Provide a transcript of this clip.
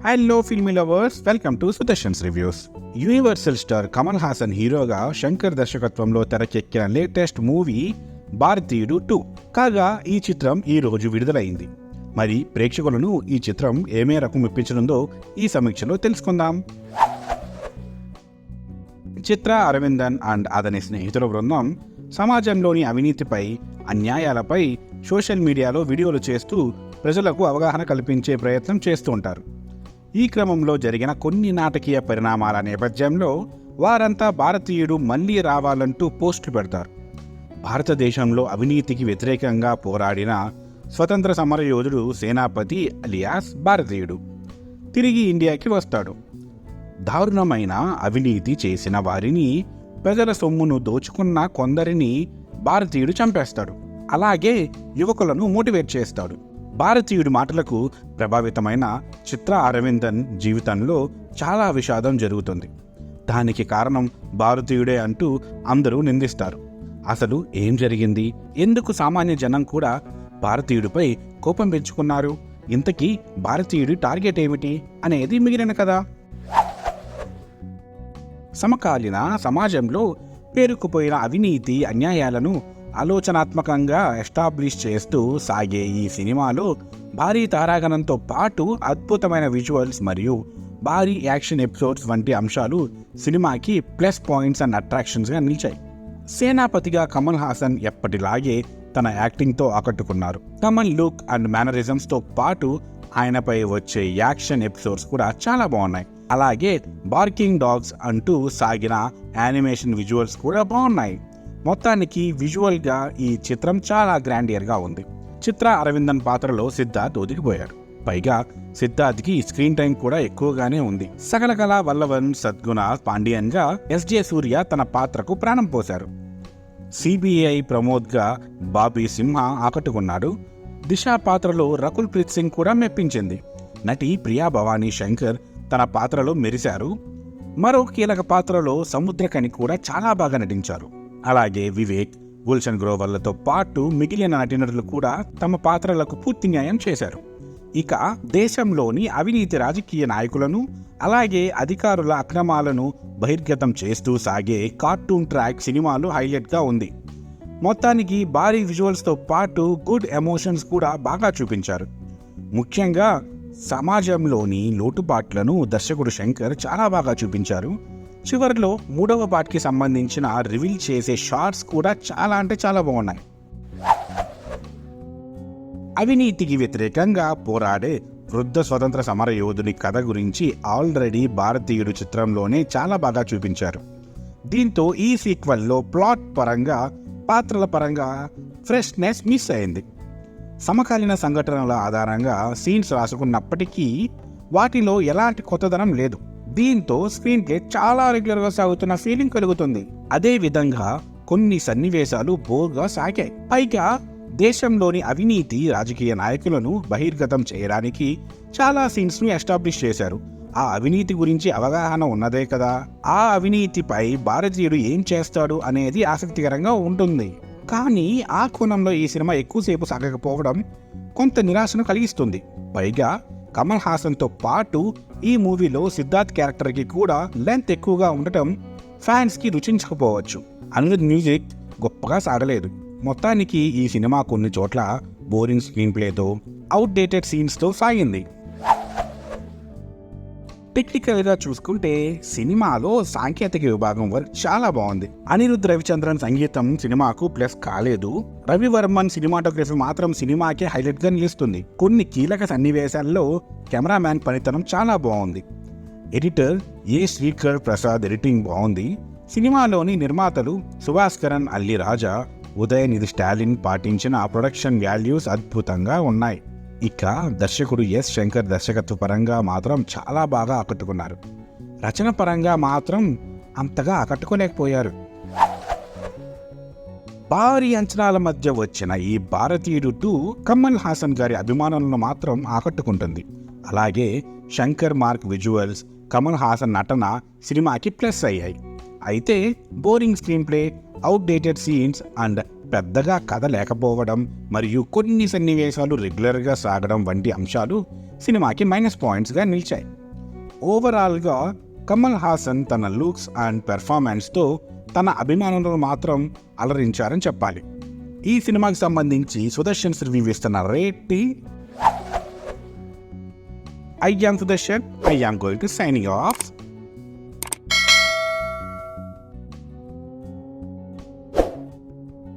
Hello filmy lovers, welcome to Sudarshan's reviews. Universal star Kamal Haasan హీరోగా శంకర్ దర్శకత్వంలో తెరకెక్కిన లేటెస్ట్ మూవీ భారతీయుడు 2. కాగా ఈ చిత్రం ఈ రోజు విడుదలైంది. మరి ప్రేక్షకులను ఈ చిత్రం ఏ మేరకు మెప్పించనుందో ఈ సమీక్షలో తెలుసుకుందాం. చిత్ర అరవిందన్ అండ్ అతని స్నేహితుల బృందం సమాజంలోని అవినీతిపై, అన్యాయాలపై సోషల్ మీడియాలో వీడియోలు చేస్తూ ప్రజలకు అవగాహన కల్పించే ప్రయత్నం చేస్తూ ఉంటారు. ఈ క్రమంలో జరిగిన కొన్ని నాటకీయ పరిణామాల నేపథ్యంలో వారంతా భారతీయుడు మళ్లీ రావాలంటూ పోస్టులు పెడతారు. భారతదేశంలో అవినీతికి వ్యతిరేకంగా పోరాడిన స్వతంత్ర సమరయోధుడు సేనాపతి అలియాస్ భారతీయుడు తిరిగి ఇండియాకి వస్తాడు. దారుణమైన అవినీతి చేసిన వారిని, ప్రజల సొమ్మును దోచుకున్న కొందరిని భారతీయుడు చంపేస్తాడు. అలాగే యువకులను మోటివేట్ చేస్తాడు. భారతీయుడి మాటలకు ప్రభావితమైన చిత్ర అరవిందన్ జీవితంలో చాలా విషాదం జరుగుతుంది. దానికి కారణం భారతీయుడే అంటూ అందరూ నిందిస్తారు. అసలు ఏం జరిగింది? ఎందుకు సామాన్య జనం కూడా భారతీయుడిపై కోపం పెంచుకున్నారు? ఇంతకీ భారతీయుడి టార్గెట్ ఏమిటి అనేది మిగిలిన కథ. సమకాలీన సమాజంలో పేరుకుపోయిన అవినీతి, అన్యాయాలను ఆలోచనాత్మకంగా ఎస్టాబ్లిష్ చేస్తూ సాగే ఈ సినిమాలో భారీ తారాగణంతో పాటు అద్భుతమైన విజువల్స్ మరియు భారీ యాక్షన్ ఎపిసోడ్స్ వంటి అంశాలు సినిమాకి ప్లస్ పాయింట్స్ అండ్ అట్రాక్షన్స్గా నిలిచాయి. సేనాపతిగా కమల్ హాసన్ ఎప్పటిలాగే తన యాక్టింగ్తో ఆకట్టుకున్నారు. కమల్ లుక్ అండ్ మేనరిజమ్స్తో పాటు ఆయనపై వచ్చే యాక్షన్ ఎపిసోడ్స్ కూడా చాలా బాగున్నాయి. అలాగే బార్కింగ్ డాగ్స్ అంటూ సాగిన యానిమేషన్ విజువల్స్ కూడా బాగున్నాయి. మొత్తానికి విజువల్గా ఈ చిత్రం చాలా గ్రాండియర్గా ఉంది. చిత్ర అరవిందన్ పాత్రలో సిద్ధార్థ్ ఒదిగిపోయాడు. పైగా సిద్ధార్థ్కి స్క్రీన్ టైం కూడా ఎక్కువగానే ఉంది. సకల కళా వల్లవన్ సద్గుణ పాండియన్గా ఎస్జే సూర్య తన పాత్రకు ప్రాణం పోశారు. సిబిఐ ప్రమోద్గా బాబీ సింహ ఆకట్టుకున్నాడు. దిశ పాత్రలో రకుల్ ప్రీత్ సింగ్ కూడా మెప్పించింది. నటి ప్రియా భవానీ శంకర్ తన పాత్రలో మెరిశారు. మరో కీలక పాత్రలో సముద్రకని కూడా చాలా బాగా నటించారు. అలాగే వివేక్, గుల్షన్ గ్రోవర్లతో పాటు మిగిలిన నటీనటులు కూడా తమ పాత్రలకు పూర్తి న్యాయం చేశారు. ఇక దేశంలోని అవినీతి రాజకీయ నాయకులను, అలాగే అధికారుల అక్రమాలను బహిర్గతం చేస్తూ సాగే కార్టూన్ ట్రాక్ సినిమాలో హైలైట్గా ఉంది. మొత్తానికి భారీ విజువల్స్తో పాటు గుడ్ ఎమోషన్స్ కూడా బాగా చూపించారు. ముఖ్యంగా సమాజంలోని లోటుపాట్లను దర్శకుడు శంకర్ చాలా బాగా చూపించారు. చివరిలో 3వ పార్ట్కి సంబంధించిన రివీల్ చేసే షార్ట్స్ కూడా చాలా అంటే చాలా బాగున్నాయి. అవినీతికి వ్యతిరేకంగా పోరాడే వృద్ధ స్వతంత్ర సమర యోధుని కథ గురించి ఆల్రెడీ భారతీయుడు చిత్రంలోనే చాలా బాగా చూపించారు. దీంతో ఈ సీక్వెల్లో ప్లాట్ పరంగా, పాత్రల పరంగా ఫ్రెష్నెస్ మిస్ అయింది. సమకాలీన సంఘటనల ఆధారంగా సీన్స్ రాసుకున్నప్పటికీ వాటిలో ఎలాంటి కొత్తదనం లేదు. దీంతో స్క్రీన్ ప్లే చాలా రెగ్యులర్గా సాగుతున్న ఫీలింగ్ కలుగుతుంది. అదే విధంగా కొన్ని సన్నివేశాలు బోర్గా సాగాయి. పైగా దేశంలోని అవినీతి రాజకీయ నాయకులను బహిర్గతం చేయడానికి చాలా సీన్స్ ను ఎస్టాబ్లిష్ చేశారు. ఆ అవినీతి గురించి అవగాహన ఉన్నదే కదా, ఆ అవినీతిపై భారతీయుడు ఏం చేస్తాడు అనేది ఆసక్తికరంగా ఉంటుంది. కానీ ఆ కోణంలో ఈ సినిమా ఎక్కువసేపు సాగకపోవడం కొంత నిరాశను కలిగిస్తుంది. పైగా కమల్ హాసన్తో పాటు ఈ మూవీలో సిద్ధార్థ్ క్యారెక్టర్కి కూడా లెంత్ ఎక్కువగా ఉండటం ఫ్యాన్స్కి రుచించకపోవచ్చు. అనిరుద్ మ్యూజిక్ గొప్పగా సాగలేదు. మొత్తానికి ఈ సినిమా కొన్ని చోట్ల బోరింగ్ స్క్రీన్ ప్లేతో, అవుట్డేటెడ్ సీన్స్తో సాగింది. టెక్నికల్గా చూసుకుంటే సినిమాలో సాంకేతిక విభాగం వర్క్ చాలా బాగుంది. అనిరుద్ రవిచంద్రన్ సంగీతం సినిమాకు ప్లస్ కాలేదు. రవివర్మన్ సినిమాటోగ్రఫీ మాత్రం సినిమాకే హైలైట్గా నిలుస్తుంది. కొన్ని కీలక సన్నివేశాల్లో కెమెరామ్యాన్ పనితనం చాలా బాగుంది. ఎడిటర్ ఏ శ్రీకర్ ప్రసాద్ ఎడిటింగ్ బాగుంది. సినిమాలోని నిర్మాతలు సుభాస్కరన్, అల్లి రాజా, ఉదయనిధి స్టాలిన్ పాటించిన ప్రొడక్షన్ వాల్యూస్ అద్భుతంగా ఉన్నాయి. ఇక దర్శకుడు ఎస్ శంకర్ దర్శకత్వ పరంగా మాత్రం చాలా బాగా ఆకట్టుకున్నారు. రచన పరంగా మాత్రం అంతగా ఆకట్టుకోలేకపోయారు. భారీ అంచనాల మధ్య వచ్చిన ఈ భారతీయుడు 2 కమల్ హాసన్ గారి అభిమానులను మాత్రం ఆకట్టుకుంటుంది. అలాగే శంకర్ మార్క్ విజువల్స్, కమల్ హాసన్ నటన సినిమాకి ప్లస్ అయ్యాయి. అయితే boring screen play, outdated scenes and పెద్దగా కథ లేకపోవడం మరియు కొన్ని సన్నివేశాలు రెగ్యులర్గా సాగడం వంటి అంశాలు సినిమాకి మైనస్ పాయింట్స్గా నిలిచాయి. ఓవరాల్గా కమల్ హాసన్ తన లుక్స్ అండ్ పెర్ఫార్మెన్స్తో తన అభిమానులను మాత్రం అలరించారని చెప్పాలి. ఈ సినిమాకి సంబంధించి సుదర్శన్ రివ్యూ ఇస్తున్న rating I am Sudarshan. I am going to signing off.